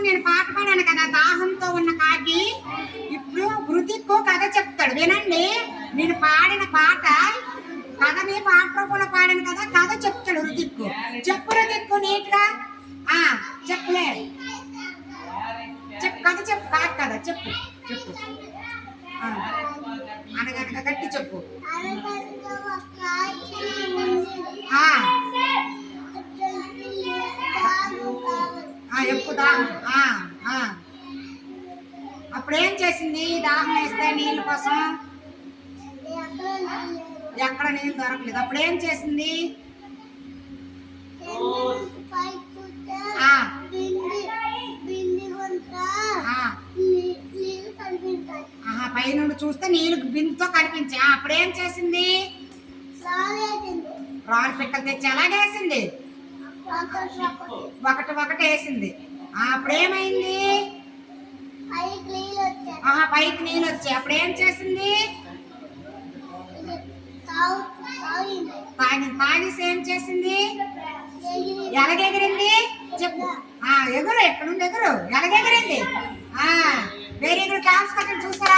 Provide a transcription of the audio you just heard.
నేను పాట పాడాను కదా, దాహంతో ఉన్న కాకి. ఇప్పుడు హృతిక్కు కథ చెప్తాడు, వినండి. నేను పాడిన పాట కథని పాట రూపంలో పాడాను కదా, కథ చెప్తాడు హృతిక్కు. చెప్పు హృతిక్కు నీట్గా. చెప్పులే, చెప్పు కథ, చెప్పు కాదు కదా, చెప్పు చెప్పు. అనగనగా గట్టి చెప్పు. ఎప్పు దాహం. అప్పుడేం చేసింది? దాహం వేస్తే నీళ్ళ కోసం ఎక్కడ నీళ్ళు దొరకలేదు. అప్పుడేం చేసింది? పైనుండి చూస్తే నీళ్ళు బిందుతో కనిపించా. అప్పుడేం చేసింది? రాళ్ళు పిక్కలు తెచ్చి ఎలాగేసింది? ఒకటి వేసింది. అప్పుడేమైంది? పైకి నీళ్ళు వచ్చాయి. అప్పుడేం చేసింది? తాగేసి ఏం చేసింది? ఎలాగెగిరింది? చెప్పు. ఎగురు, ఎక్కడుంది ఎగురు, ఎలాగెగిరింది? Very good. క్లాప్స్ కట్టండి చూసారా?